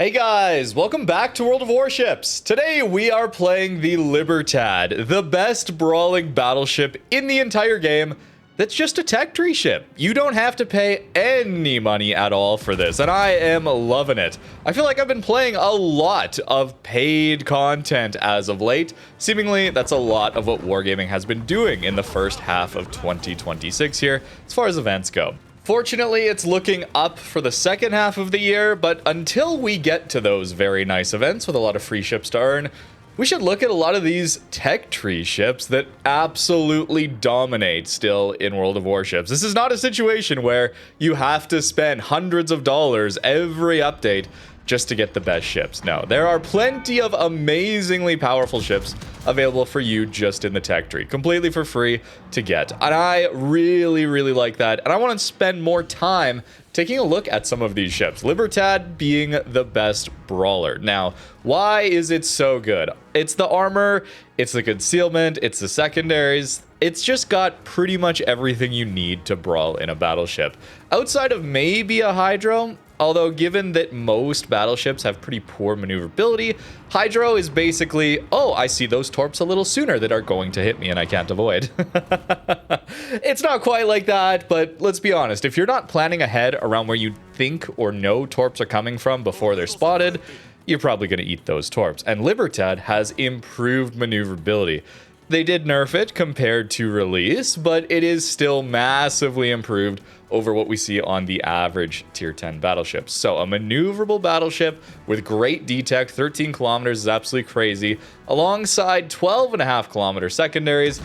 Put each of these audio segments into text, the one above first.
Hey guys, welcome back to World of Warships. Today we are playing the Libertad, the best brawling battleship in the entire game that's just a tech tree ship. You don't have to pay any money at all for this, and I am loving it. I feel like I've been playing a lot of paid content as of late. Seemingly, that's a lot of what Wargaming has been doing in the first half of 2026 here, as far as events go. Fortunately, it's looking up for the second half of the year, but until we get to those very nice events with a lot of free ships to earn, we should look at a lot of these tech tree ships that absolutely dominate still in World of Warships. This is not a situation where you have to spend hundreds of dollars every update just to get the best ships. No, there are plenty of amazingly powerful ships available for you just in the tech tree, completely for free to get. And I really like that. And I want to spend more time taking a look at some of these ships. Libertad being the best brawler. Now, why is it so good? It's the armor, it's the concealment, it's the secondaries. It's just got pretty much everything you need to brawl in a battleship. Outside of maybe a Hydro, although given that most battleships have pretty poor maneuverability, Hydro is basically, oh, I see those torps a little sooner that are going to hit me and I can't avoid. It's not quite like that, but let's be honest. If you're not planning ahead around where you think or know torps are coming from before they're spotted, you're probably going to eat those torps. And Libertad has improved maneuverability. They did nerf it compared to release, but it is still massively improved over what we see on the average tier 10 battleships. So a maneuverable battleship with great detect, 13 kilometers is absolutely crazy, alongside 12.5 kilometer secondaries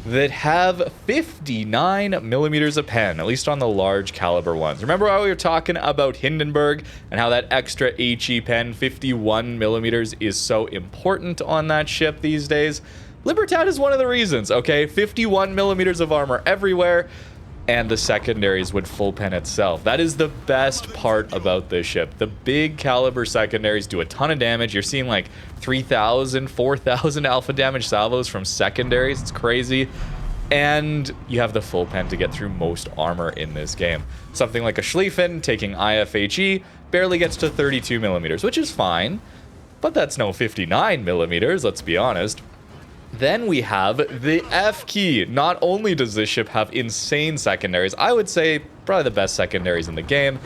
that have 59 millimeters of pen, at least on the large caliber ones. Remember how we were talking about Hindenburg and how that extra HE pen, 51 millimeters, is so important on that ship these days? Libertad is one of the reasons, okay? 51 millimeters of armor everywhere, and the secondaries with full pen itself. That is the best part about this ship. The big caliber secondaries do a ton of damage. You're seeing like 3,000, 4,000 alpha damage salvos from secondaries. It's crazy. And you have the full pen to get through most armor in this game. Something like a Schlieffen taking IFHE barely gets to 32 millimeters, which is fine, but that's no 59 millimeters, let's be honest. Then we have the F key. Not only does this ship have insane secondaries, I would say probably the best secondaries in the game,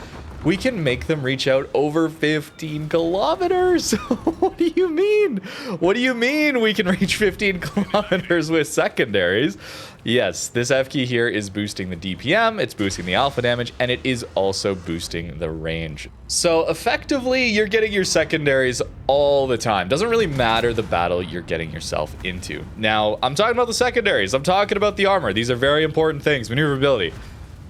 we can make them reach out over 15 kilometers. What do you mean? What do you mean we can reach 15 kilometers with secondaries? Yes, this F key here is boosting the DPM, it's boosting the alpha damage, and it is also boosting the range. So effectively, you're getting your secondaries all the time. Doesn't really matter the battle you're getting yourself into. Now, I'm talking about the secondaries. I'm talking about the armor. These are very important things. Maneuverability.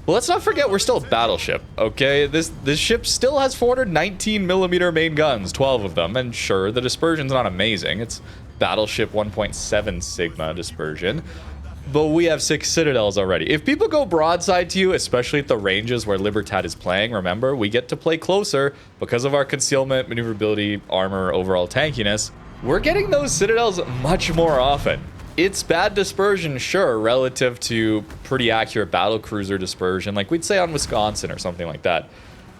Well, let's not forget we're still a battleship, okay? This ship still has 419 millimeter main guns, 12 of them, and sure, the dispersion's not amazing. It's Battleship 1.7 Sigma dispersion, but we have 6 citadels already. If people go broadside to you, especially at the ranges where Libertad is playing, remember, we get to play closer because of our concealment, maneuverability, armor, overall tankiness. We're getting those citadels much more often. It's bad dispersion, sure, relative to pretty accurate battlecruiser dispersion, like we'd say on Wisconsin or something like that.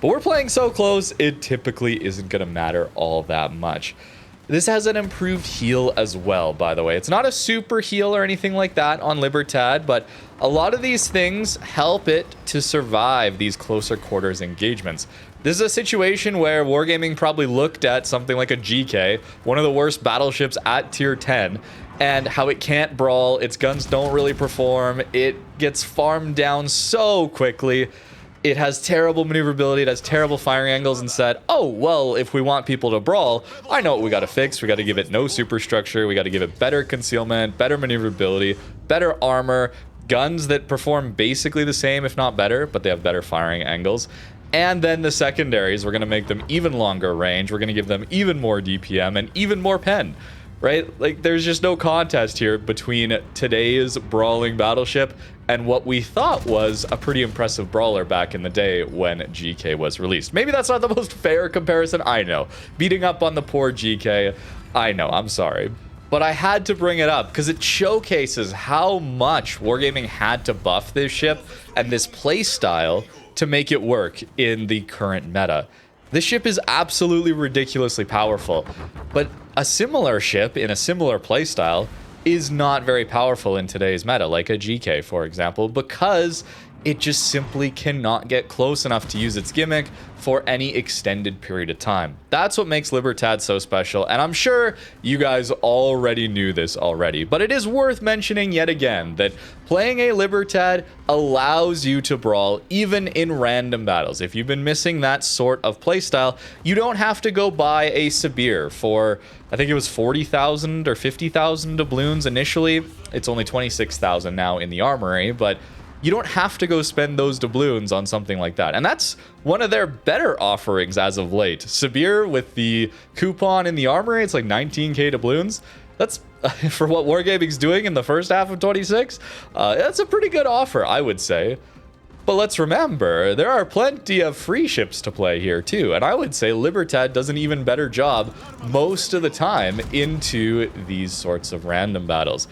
But we're playing so close, it typically isn't going to matter all that much. This has an improved heal as well, by the way. It's not a super heal or anything like that on Libertad, but a lot of these things help it to survive these closer quarters engagements. This is a situation where Wargaming probably looked at something like a GK, one of the worst battleships at tier 10, and how it can't brawl, its guns don't really perform, it gets farmed down so quickly, it has terrible maneuverability, it has terrible firing angles, and said, oh, well, if we want people to brawl, I know what we gotta fix. We gotta give it no superstructure, we gotta give it better concealment, better maneuverability, better armor, guns that perform basically the same, if not better, but they have better firing angles. And then the secondaries, we're gonna make them even longer range, we're gonna give them even more DPM and even more pen. Right? Like, there's just no contest here between today's brawling battleship and what we thought was a pretty impressive brawler back in the day when GK was released. Maybe that's not the most fair comparison, I know. Beating up on the poor GK, I know, I'm sorry. But I had to bring it up because it showcases how much Wargaming had to buff this ship and this play style to make it work in the current meta. This ship is absolutely ridiculously powerful, but a similar ship in a similar playstyle is not very powerful in today's meta, like a GK, for example, because it just simply cannot get close enough to use its gimmick for any extended period of time. That's what makes Libertad so special, and I'm sure you guys already knew this already, but it is worth mentioning yet again that playing a Libertad allows you to brawl even in random battles. If you've been missing that sort of playstyle, you don't have to go buy a Sabir for, I think it was 40,000 or 50,000 doubloons initially. It's only 26,000 now in the armory, but you don't have to go spend those doubloons on something like that. And that's one of their better offerings as of late. Sabir with the coupon in the armory, it's like 19k doubloons. That's, for what Wargaming's doing in the first half of 26, that's a pretty good offer, I would say. But let's remember, there are plenty of free ships to play here too. And I would say Libertad does an even better job most of the time into these sorts of random battles.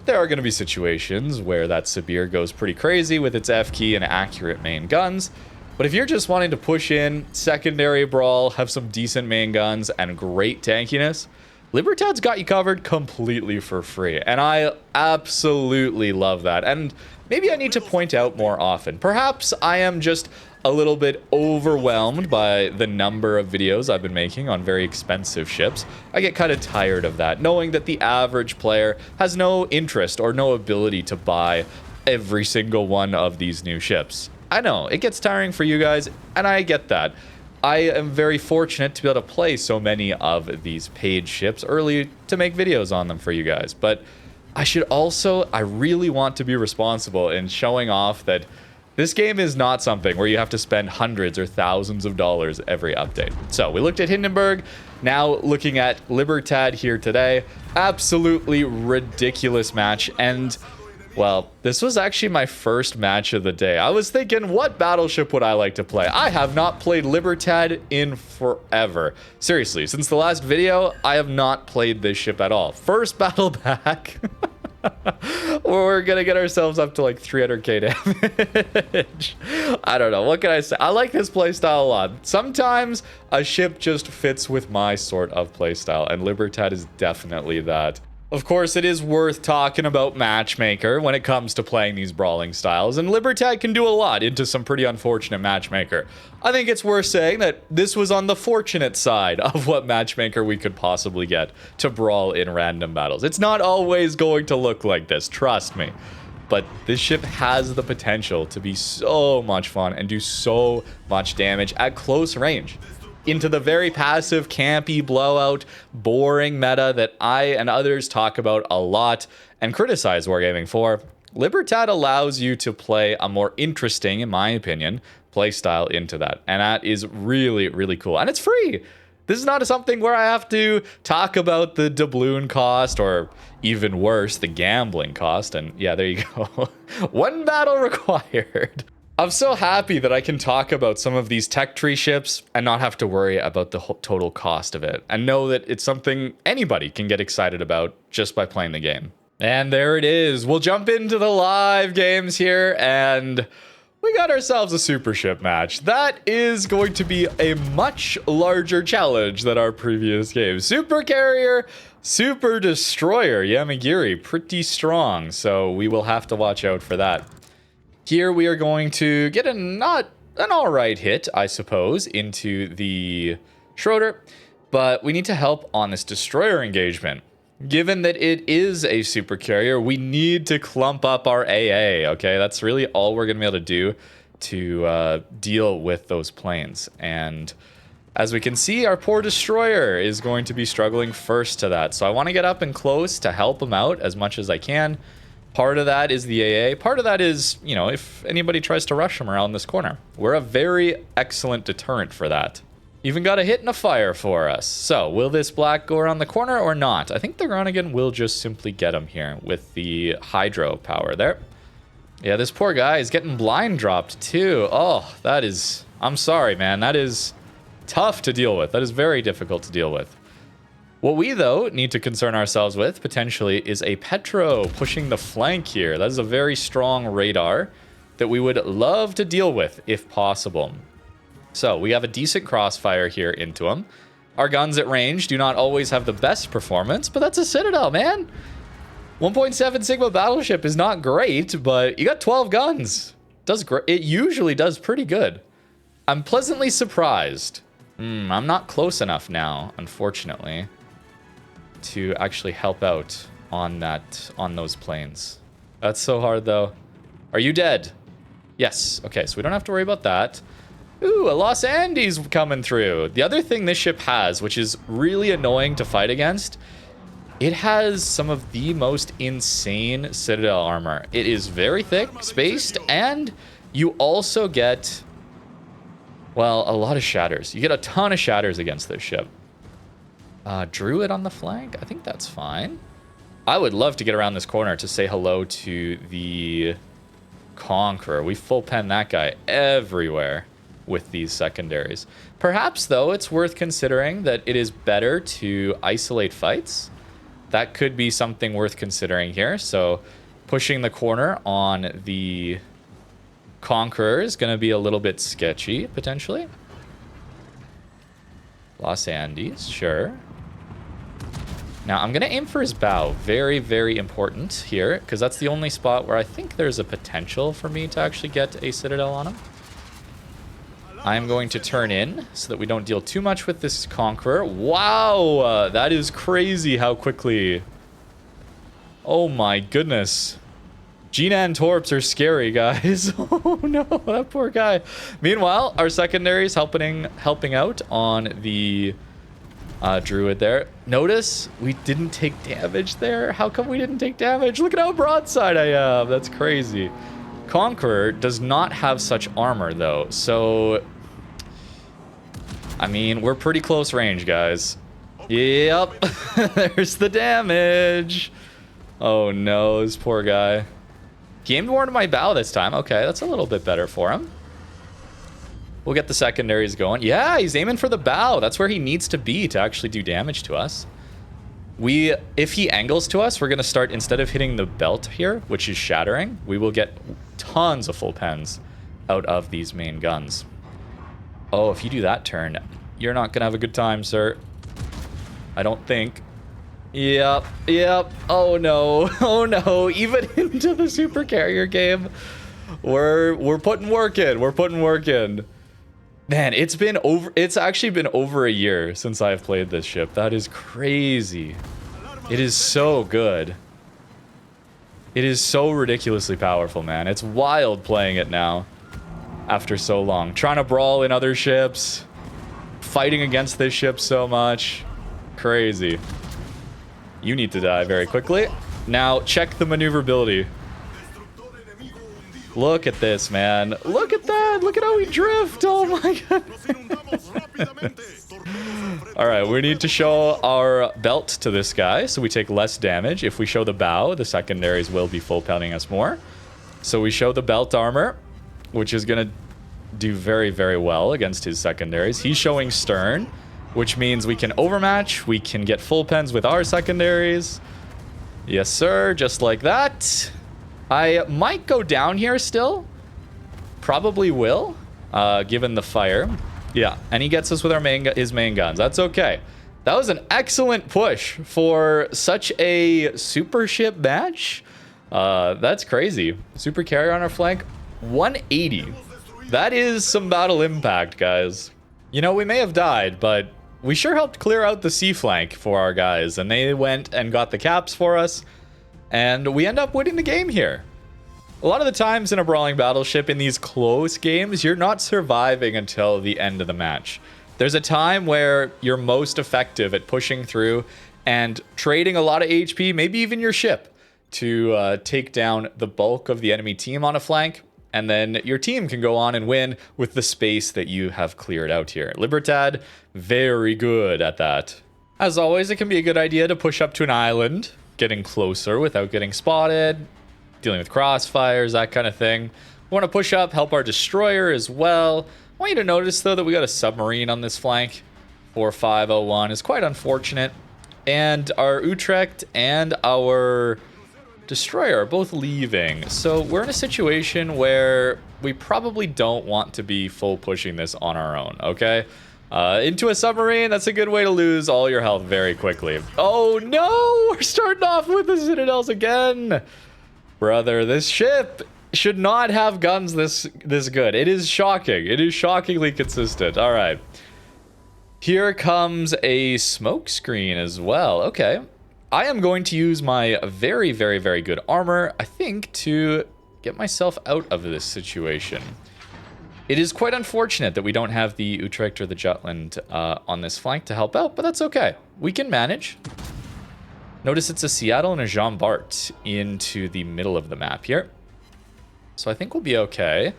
There are going to be situations where that Sabir goes pretty crazy with its F key and accurate main guns. But if you're just wanting to push in secondary brawl, have some decent main guns, and great tankiness, Libertad's got you covered completely for free. And I absolutely love that. And maybe I need to point out more often. Perhaps I am just a little bit overwhelmed by the number of videos I've been making on very expensive ships. I get kind of tired of that, knowing that the average player has no interest or no ability to buy every single one of these new ships. I know, it gets tiring for you guys, and I get that. I am very fortunate to be able to play so many of these paid ships early to make videos on them for you guys, but I really want to be responsible in showing off that this game is not something where you have to spend hundreds or thousands of dollars every update. So we looked at Hindenburg, now looking at Libertad here today. Absolutely ridiculous match, and well, this was actually my first match of the day. I was thinking, what battleship would I like to play? I have not played Libertad in forever. Seriously, since the last video, I have not played this ship at all. First battle back. We're gonna get ourselves up to like 300k damage. I don't know, what can I say? I like this playstyle a lot. Sometimes a ship just fits with my sort of playstyle, and Libertad is definitely that. Of course, it is worth talking about Matchmaker when it comes to playing these brawling styles, and Libertad can do a lot into some pretty unfortunate Matchmaker. I think it's worth saying that this was on the fortunate side of what Matchmaker we could possibly get to brawl in random battles. It's not always going to look like this, trust me. But this ship has the potential to be so much fun and do so much damage at close range. Into the very passive, campy, blowout, boring meta that I and others talk about a lot and criticize Wargaming for, Libertad allows you to play a more interesting, in my opinion, playstyle into that. And that is really, really cool. And it's free! This is not something where I have to talk about the doubloon cost, or even worse, the gambling cost. And yeah, there you go. One battle required. I'm so happy that I can talk about some of these tech tree ships and not have to worry about the total cost of it, and know that it's something anybody can get excited about just by playing the game. And there it is. We'll jump into the live games here, and we got ourselves a super ship match. That is going to be a much larger challenge than our previous game. Super carrier, super destroyer, Yamagiri, pretty strong, so we will have to watch out for that. Here we are going to get an alright hit, I suppose, into the Schroeder, but we need to help on this destroyer engagement. Given that it is a super carrier, we need to clump up our AA, okay? That's really all we're going to be able to do to deal with those planes. And as we can see, our poor destroyer is going to be struggling first to that. So I want to get up and close to help him out as much as I can. Part of that is the AA. Part of that is, you know, if anybody tries to rush him around this corner. We're a very excellent deterrent for that. Even got a hit and a fire for us. So, will this black go around the corner or not? I think the Groningen will just simply get him here with the hydro power there. Yeah, this poor guy is getting blind dropped too. Oh, that is... I'm sorry, man. That is tough to deal with. That is very difficult to deal with. What we, though, need to concern ourselves with, potentially, is a Petro pushing the flank here. That is a very strong radar that we would love to deal with, if possible. So we have a decent crossfire here into them. Our guns at range do not always have the best performance, but that's a Citadel, man. 1.7 Sigma Battleship is not great, but you got 12 guns. Does great. It usually does pretty good. I'm pleasantly surprised. I'm not close enough now, unfortunately, to actually help out on those planes. That's so hard, though. Are you dead? Yes. Okay, so we don't have to worry about that. Ooh, a Los Andes coming through. The other thing this ship has, which is really annoying to fight against, it has some of the most insane Citadel armor. It is very thick, spaced, and you also get, well, a lot of shatters. You get a ton of shatters against this ship. Druid on the flank? I think that's fine. I would love to get around this corner to say hello to the Conqueror. We full pen that guy everywhere with these secondaries. Perhaps, though, it's worth considering that it is better to isolate fights. That could be something worth considering here. So pushing the corner on the Conqueror is going to be a little bit sketchy, potentially. Los Andes, sure. Now, I'm going to aim for his bow. Very, very important here, because that's the only spot where I think there's a potential for me to actually get a Citadel on him. I'm going to turn in so that we don't deal too much with this Conqueror. Wow, that is crazy how quickly. Oh my goodness. G-Nan Torps are scary, guys. Oh no, that poor guy. Meanwhile, our secondaries helping out on the Druid there. Notice we didn't take damage there. How come we didn't take damage? Look at how broadside I have. That's crazy. Conqueror does not have such armor, though, so I mean, we're pretty close range, guys. Yep. There's the damage. Oh no, this poor guy. He aimed more to my bow this time. Okay, that's a little bit better for him. We'll get the secondaries going. Yeah, he's aiming for the bow. That's where he needs to be to actually do damage to us. If he angles to us, we're going to start, instead of hitting the belt here, which is shattering, we will get tons of full pens out of these main guns. Oh, if you do that turn, you're not going to have a good time, sir. I don't think. Yep. Oh no. Oh no. Even into the super carrier game, we're putting work in. We're putting work in. Man, it's actually been over a year since I've played this ship. That is crazy. It is so good. It is so ridiculously powerful, man. It's wild playing it now after so long. Trying to brawl in other ships, fighting against this ship so much. Crazy. You need to die very quickly. Now, check the maneuverability. Look at this, man. Look at that. Look at how we drift. Oh my god. All right, we need to show our belt to this guy so we take less damage. If we show the bow, the secondaries will be full pounding us more. So we show the belt armor, which is going to do very, very well against his secondaries. He's showing stern, which means we can overmatch. We can get full pens with our secondaries. Yes, sir. Just like that. I might go down here still. Probably will, given the fire. Yeah, and he gets us with his main guns. That's okay. That was an excellent push for such a super ship match. That's crazy. Super carrier on our flank. 180. That is some battle impact, guys. You know, we may have died, but we sure helped clear out the sea flank for our guys, and they went and got the caps for us. And we end up winning the game here. A lot of the times in a brawling battleship, in these close games, you're not surviving until the end of the match. There's a time where you're most effective at pushing through and trading a lot of HP, maybe even your ship, to take down the bulk of the enemy team on a flank. And then your team can go on and win with the space that you have cleared out here. Libertad, very good at that. As always, it can be a good idea to push up to an island, getting closer without getting spotted, dealing with crossfires, that kind of thing. We want to push up, help our destroyer as well. I want you to notice, though, that we got a submarine on this flank. 4501 is quite unfortunate. And our Utrecht and our destroyer are both leaving. So we're in a situation where we probably don't want to be full pushing this on our own, okay? Into a submarine, that's a good way to lose all your health very quickly. Oh no, we're starting off with the citadels again. Brother, this ship should not have guns this good. It is shocking. It is shockingly consistent. All right. Here comes a smoke screen as well. Okay. I am going to use my very, very, very good armor, I think, to get myself out of this situation. It is quite unfortunate that we don't have the Utrecht or the Jutland on this flank to help out, but that's okay. We can manage. Notice it's a Seattle and a Jean Bart into the middle of the map here. So I think we'll be okay.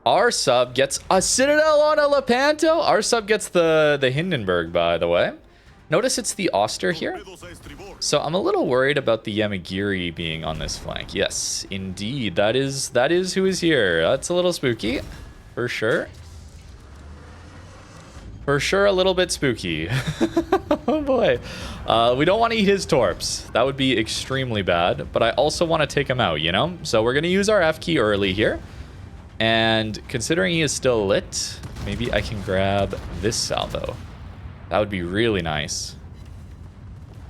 Our sub gets a Citadel on a Lepanto. Our sub gets the Hindenburg, by the way. Notice it's the Oster here. So I'm a little worried about the Yamagiri being on this flank. Yes, indeed. That is who is here. That's a little spooky, for sure. For sure, a little bit spooky. Oh boy. We don't want to eat his torps. That would be extremely bad. But I also want to take him out, you know? So we're going to use our F key early here. And considering he is still lit, maybe I can grab this salvo. That would be really nice.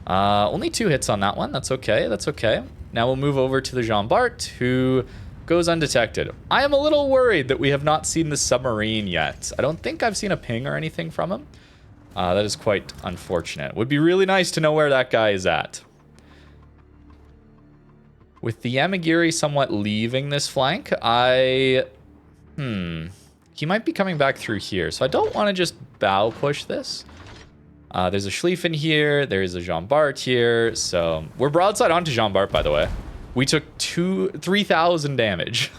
Only 2 hits on that one. That's okay. That's okay. Now we'll move over to the Jean Bart, who goes undetected. I am a little worried that we have not seen the submarine yet. I don't think I've seen a ping or anything from him. That is quite unfortunate. Would be really nice to know where that guy is at. With the Yamagiri somewhat leaving this flank, he might be coming back through here. So I don't want to just bow push this. There's a Schlieffen here. There's a Jean Bart here. So we're broadside onto Jean Bart, by the way. We took 3,000 damage.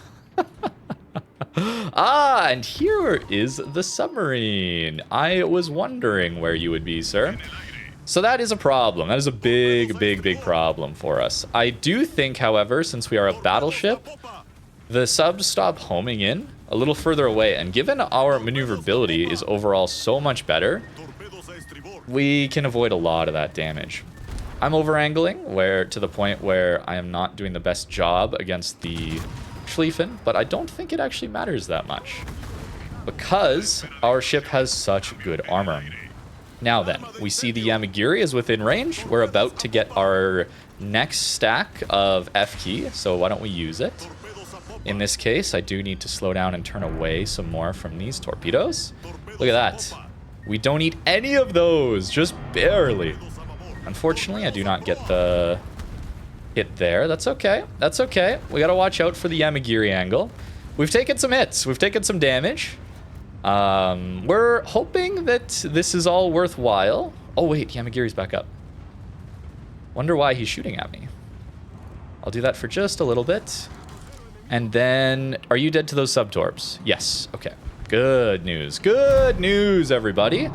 And here is the submarine. I was wondering where you would be, sir. So that is a problem. That is a big, big, big problem for us. I do think, however, since we are a battleship, the subs stop homing in a little further away. And given our maneuverability is overall so much better, we can avoid a lot of that damage. I'm over-angling to the point where I am not doing the best job against the Schlieffen, but I don't think it actually matters that much because our ship has such good armor. Now then, we see the Yamagiri is within range. We're about to get our next stack of F key, so why don't we use it? In this case, I do need to slow down and turn away some more from these torpedoes. Look at that. We don't need any of those, just barely. Unfortunately, I do not get the hit there. That's okay. That's okay. We got to watch out for the Yamagiri angle. We've taken some hits. We've taken some damage. We're hoping that this is all worthwhile. Oh, wait. Yamagiri's back up. Wonder why he's shooting at me. I'll do that for just a little bit. And then, are you dead to those sub-torps? Yes. Okay. Good news. Good news, everybody.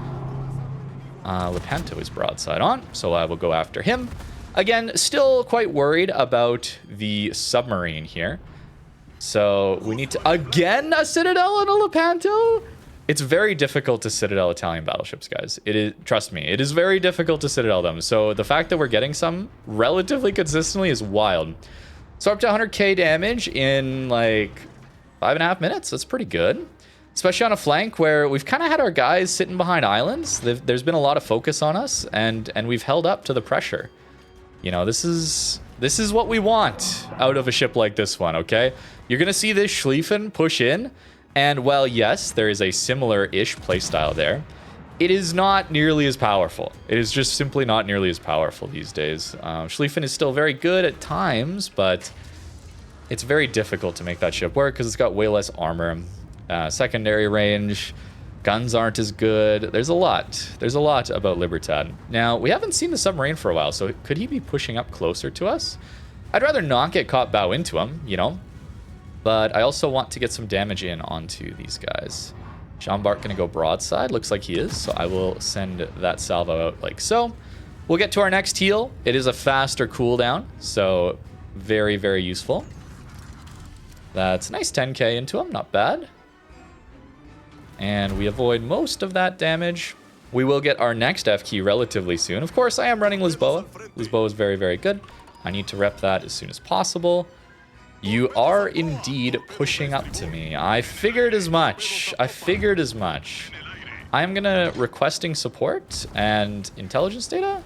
Lepanto is broadside on, so I will go after him. Again, still quite worried about the submarine here. So we need to, again, a Citadel and a Lepanto? It's very difficult to Citadel Italian battleships, guys. It is, trust me, it is very difficult to Citadel them. So the fact that we're getting some relatively consistently is wild. So up to 100k damage in like 5.5 minutes. That's pretty good. Especially on a flank where we've kind of had our guys sitting behind islands. There's been a lot of focus on us, and we've held up to the pressure. You know, this is what we want out of a ship like this one, okay? You're going to see this Schlieffen push in, and while, yes, there is a similar-ish playstyle there, it is not nearly as powerful. It is just simply not nearly as powerful these days. Schlieffen is still very good at times, but it's very difficult to make that ship work because it's got way less armor. Secondary range, guns aren't as good. There's a lot about Libertad. Now, we haven't seen the submarine for a while, so could he be pushing up closer to us? I'd rather not get caught bow into him, you know, but I also want to get some damage in onto these guys. Jean Bart gonna go broadside, looks like he is, so I will send that salvo out like so. We'll get to our next heal. It is a faster cooldown, so very, very useful. That's a nice 10k into him, not bad. And we avoid most of that damage. We will get our next F key relatively soon. Of course, I am running Lisboa. Lisboa is very, very good. I need to rep that as soon as possible. You are indeed pushing up to me. I figured as much. I figured as much. I'm going to requesting support and intelligence data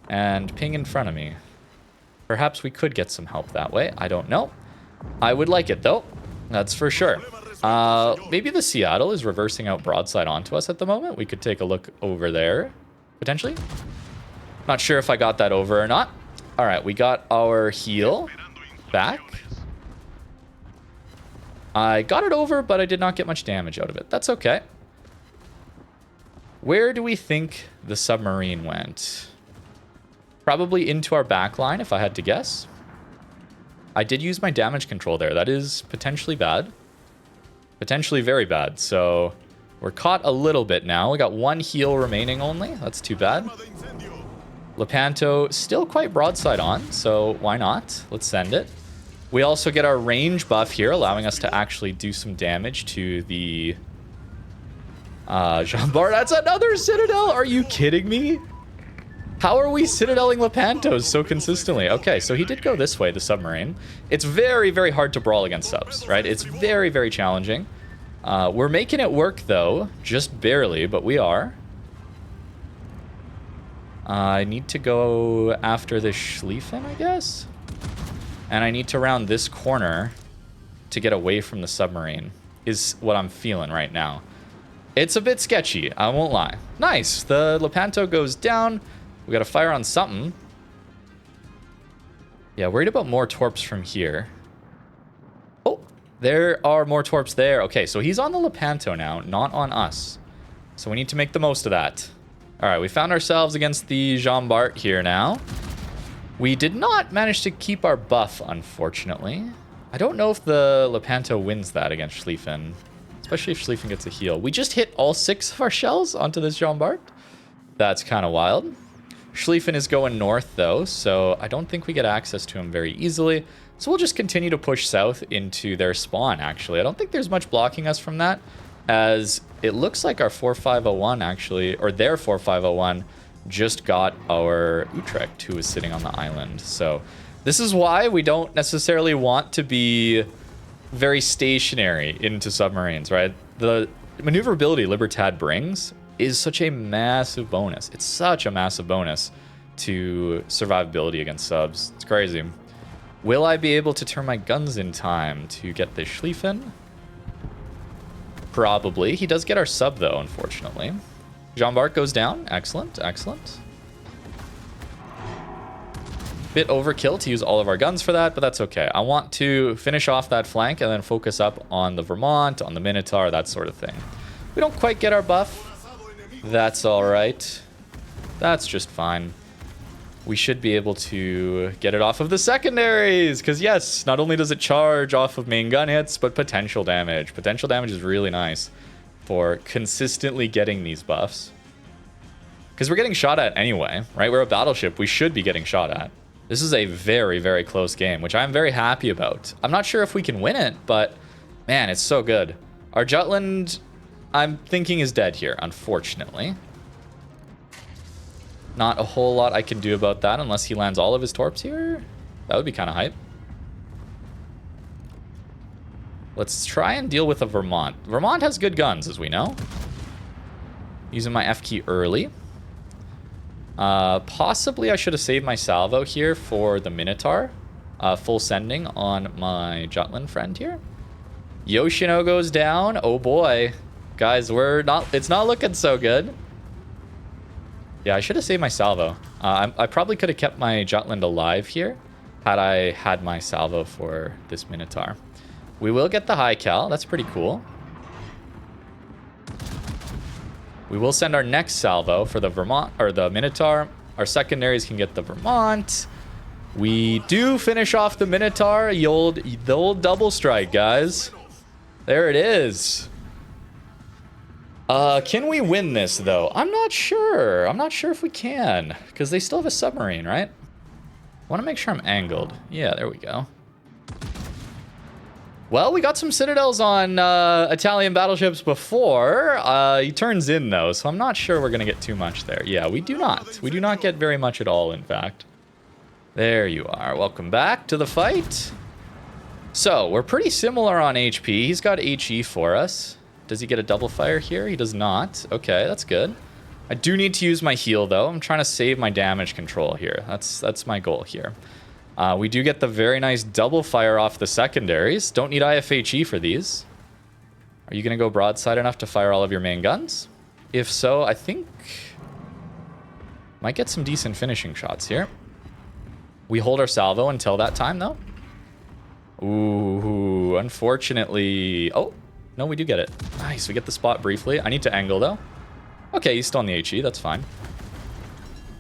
and ping in front of me. Perhaps we could get some help that way. I don't know. I would like it, though. That's for sure. Maybe the Seattle is reversing out broadside onto us at the moment. We could take a look over there, potentially. Not sure if I got that over or not. All right, we got our heal back. I got it over, but I did not get much damage out of it. That's okay. Where do we think the submarine went? Probably into our back line, if I had to guess. I did use my damage control there. That is potentially bad. Potentially very bad. So we're caught a little bit now. We got one heal remaining only. That's too bad. Lepanto still quite broadside on, so why not? Let's send it. We also get our range buff here, allowing us to actually do some damage to the Jean Bart. That's another Citadel. Are you kidding me? How are we Citadeling Lepantos so consistently? Okay, so he did go this way, the submarine. It's very, very hard to brawl against subs, right? It's very, very challenging. We're making it work, though. Just barely, but we are. I need to go after this Schlieffen, I guess? And I need to round this corner to get away from the submarine, is what I'm feeling right now. It's a bit sketchy, I won't lie. Nice, the Lepanto goes down. We got to fire on something. Yeah, worried about more torps from here. Oh, there are more torps there. Okay, so he's on the Lepanto now, not on us. So we need to make the most of that. All right, we found ourselves against the Jean Bart here now. We did not manage to keep our buff, unfortunately. I don't know if the Lepanto wins that against Schlieffen, especially if Schlieffen gets a heal. We just hit all 6 of our shells onto this Jean Bart. That's kind of wild. Schlieffen is going north, though, so I don't think we get access to him very easily. So we'll just continue to push south into their spawn, actually. I don't think there's much blocking us from that, as it looks like our 4501, actually, or their 4501, just got our Utrecht, who is sitting on the island. So this is why we don't necessarily want to be very stationary into submarines, right? The maneuverability Libertad brings is such a massive bonus. It's such a massive bonus to survivability against subs. It's crazy. Will I be able to turn my guns in time to get this Schlieffen? Probably. He does get our sub, though, unfortunately. Jean Bart goes down. Excellent, excellent. Bit overkill to use all of our guns for that, but that's okay. I want to finish off that flank and then focus up on the Vermont, on the Minotaur, that sort of thing. We don't quite get our buff. That's all right. That's just fine. We should be able to get it off of the secondaries, because yes, not only does it charge off of main gun hits, but potential damage. Potential damage is really nice for consistently getting these buffs. Because we're getting shot at anyway, right? We're a battleship. We should be getting shot at. This is a very, very close game, which I'm very happy about. I'm not sure if we can win it, but man, it's so good. Our Jutland, I'm thinking, is dead here, unfortunately. Not a whole lot I can do about that unless he lands all of his torps here. That would be kind of hype. Let's try and deal with a Vermont. Vermont has good guns, as we know. Using my F key early. Possibly I should have saved my salvo here for the Minotaur. Full sending on my Jutland friend here. Yoshino goes down. Oh boy. Guys, it's not looking so good. Yeah, I should have saved my salvo. I probably could have kept my Jutland alive here had I had my salvo for this Minotaur. We will get the high cal. That's pretty cool. We will send our next salvo for the Vermont or the Minotaur. Our secondaries can get the Vermont. We do finish off the Minotaur. The old double strike, guys. There it is. Can we win this, though? I'm not sure. I'm not sure if we can, because they still have a submarine, right? I want to make sure I'm angled. Yeah, there we go. Well, we got some citadels on Italian battleships before. He turns in, though, so I'm not sure we're going to get too much there. Yeah, we do not. We do not get very much at all, in fact. There you are. Welcome back to the fight. So, we're pretty similar on HP. He's got HE for us. Does he get a double fire here? He does not. Okay, that's good. I do need to use my heal, though. I'm trying to save my damage control here. That's my goal here. We do get the very nice double fire off the secondaries. Don't need IFHE for these. Are you going to go broadside enough to fire all of your main guns? If so, I think... might get some decent finishing shots here. We hold our salvo until that time, though. Ooh, unfortunately... oh, no, we do get it. Nice, we get the spot briefly. I need to angle, though. Okay, he's still on the HE. That's fine.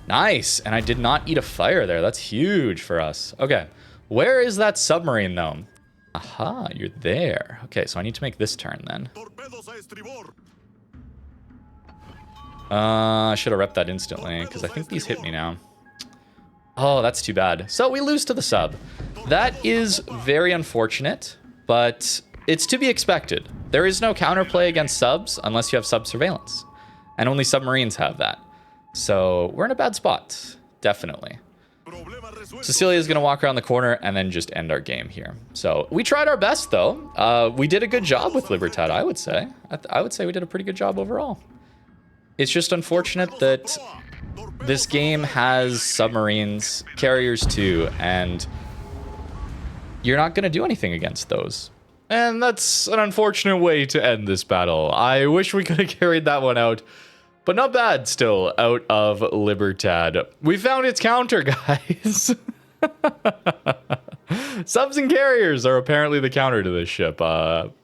Nice, and I did not eat a fire there. That's huge for us. Okay, where is that submarine, though? Aha, you're there. Okay, so I need to make this turn, then. I should have repped that instantly, because I think these hit me now. Oh, that's too bad. So we lose to the sub. That is very unfortunate, but it's to be expected. There is no counterplay against subs unless you have sub surveillance. And only submarines have that. So we're in a bad spot, definitely. Cecilia is going to walk around the corner and then just end our game here. So we tried our best, though. We did a good job with Libertad, I would say. I would say we did a pretty good job overall. It's just unfortunate that this game has submarines, carriers too, and you're not going to do anything against those. And that's an unfortunate way to end this battle. I wish we could have carried that one out, but not bad still out of Libertad. We found its counter, guys. Subs and carriers are apparently the counter to this ship.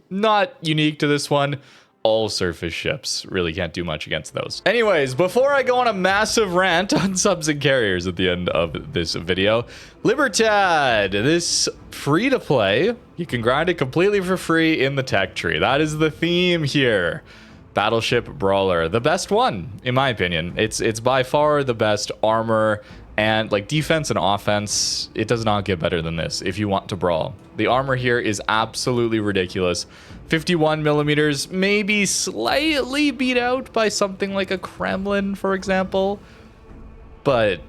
Not unique to this one. All surface ships really can't do much against those. Anyways, before I go on a massive rant on subs and carriers at the end of this video, Libertad, this free-to-play, you can grind it completely for free in the tech tree. That is the theme here. Battleship Brawler, the best one, in my opinion. It's by far the best armor and like defense and offense. It does not get better than this if you want to brawl. The armor here is absolutely ridiculous. 51 millimeters, maybe slightly beat out by something like a Kremlin, for example. But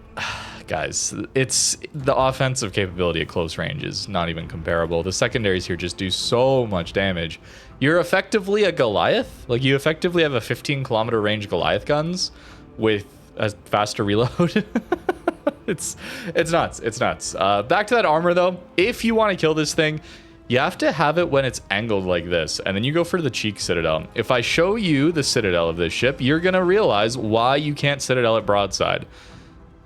guys, it's the offensive capability at close range is not even comparable. The secondaries here just do so much damage. You're effectively a Goliath. Like, you effectively have a 15-kilometer range Goliath guns with a faster reload. It's nuts. It's nuts. Back to that armor, though. If you want to kill this thing, you have to have it when it's angled like this, and then you go for the cheek citadel. If I show you the citadel of this ship, you're going to realize why you can't citadel at broadside.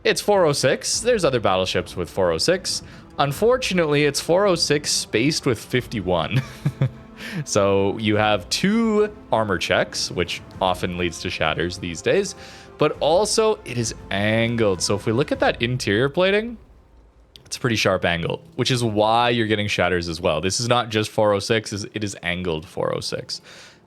It's 406. There's other battleships with 406. Unfortunately, it's 406 spaced with 51. So you have 2 armor checks, which often leads to shatters these days, but also it is angled. So if we look at that interior plating, it's a pretty sharp angle, which is why you're getting shatters as well. This is not just 406, it is angled 406.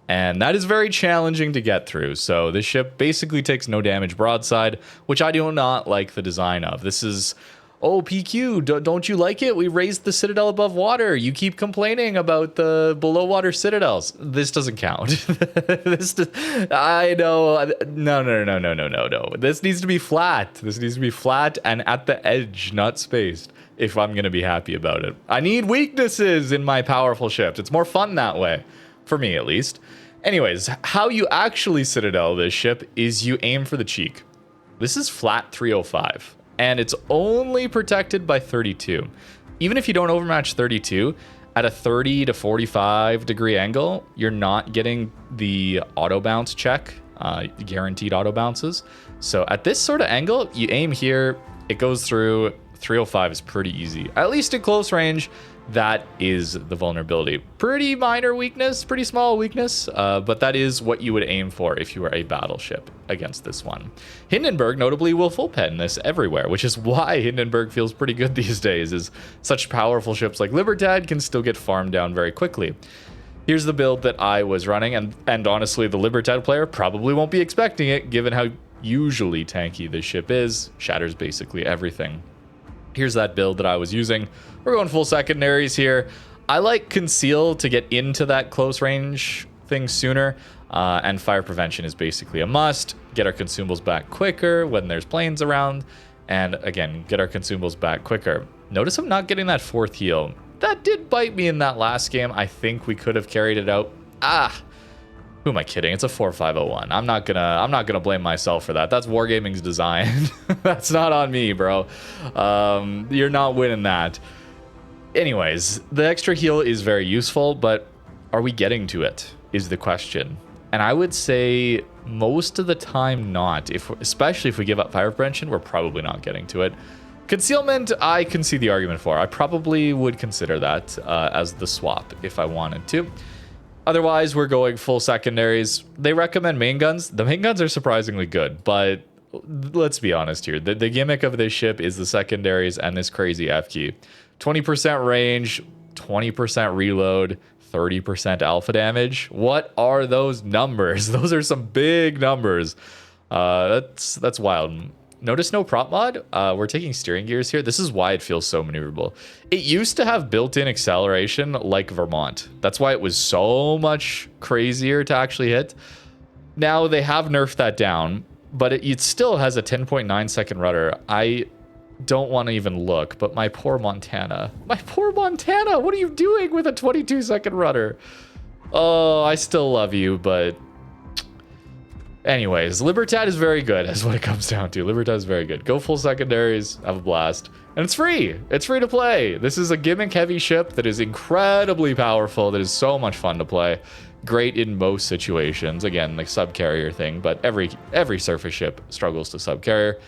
And that is very challenging to get through. So this ship basically takes no damage broadside, which I do not like the design of. This is, oh, PQ, don't you like it? We raised the citadel above water. You keep complaining about the below water citadels. This doesn't count. I know. No. This needs to be flat. This needs to be flat and at the edge, not spaced, if I'm going to be happy about it. I need weaknesses in my powerful ships. It's more fun that way, for me at least. Anyways, how you actually citadel this ship is you aim for the cheek. This is flat 305. And it's only protected by 32. Even if you don't overmatch 32, at a 30 to 45 degree angle, you're not getting the auto bounce check, guaranteed auto bounces. So at this sort of angle, you aim here, it goes through. 305 is pretty easy. At least at close range, that is the vulnerability. Pretty minor weakness, pretty small weakness, but that is what you would aim for if you were a battleship against this one. Hindenburg notably will full pen this everywhere, which is why Hindenburg feels pretty good these days, is such powerful ships like Libertad can still get farmed down very quickly. Here's the build that I was running, and honestly, the Libertad player probably won't be expecting it, given how usually tanky this ship is. Shatters basically everything. Here's that build that I was using. We're going full secondaries here. I like conceal to get into that close range thing sooner, and fire prevention is basically a must. Get our consumables back quicker when there's planes around, and again, get our consumables back quicker. Notice I'm not getting that 4th heal. That did bite me in that last game. I think we could have carried it out. Who am I kidding? It's a 4501. I'm not gonna blame myself for that. That's Wargaming's design. That's not on me, bro. You're not winning that. Anyways, the extra heal is very useful, but are we getting to it is the question. And I would say most of the time not. Especially if we give up fire prevention, we're probably not getting to it. Concealment, I can see the argument for. I probably would consider that as the swap if I wanted to. Otherwise, we're going full secondaries. They recommend main guns. The main guns are surprisingly good, but let's be honest here. The gimmick of this ship is the secondaries and this crazy F key. 20% range, 20% reload, 30% alpha damage. What are those numbers? Those are some big numbers. That's wild. Notice no prop mod. We're taking steering gears here. This is why it feels so maneuverable. It used to have built-in acceleration like Vermont. That's why it was so much crazier to actually hit. Now they have nerfed that down, but it still has a 10.9 second rudder. I don't want to even look, but my poor Montana. My poor Montana! What are you doing with a 22 second rudder? Oh, I still love you, but... Anyways, Libertad is very good, is what it comes down to. Libertad is very good. Go full secondaries, have a blast. And it's free! It's free to play! This is a gimmick-heavy ship that is incredibly powerful, that is so much fun to play. Great in most situations. Again, the subcarrier thing, but every surface ship struggles to subcarrier.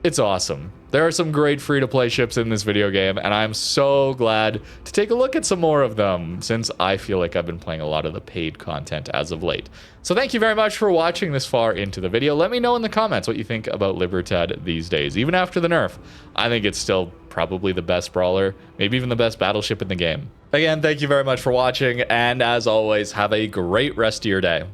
It's awesome. There are some great free-to-play ships in this video game, and I'm so glad to take a look at some more of them, since I feel like I've been playing a lot of the paid content as of late. So thank you very much for watching this far into the video. Let me know in the comments what you think about Libertad these days. Even after the nerf, I think it's still probably the best brawler, maybe even the best battleship in the game. Again, thank you very much for watching, and as always, have a great rest of your day.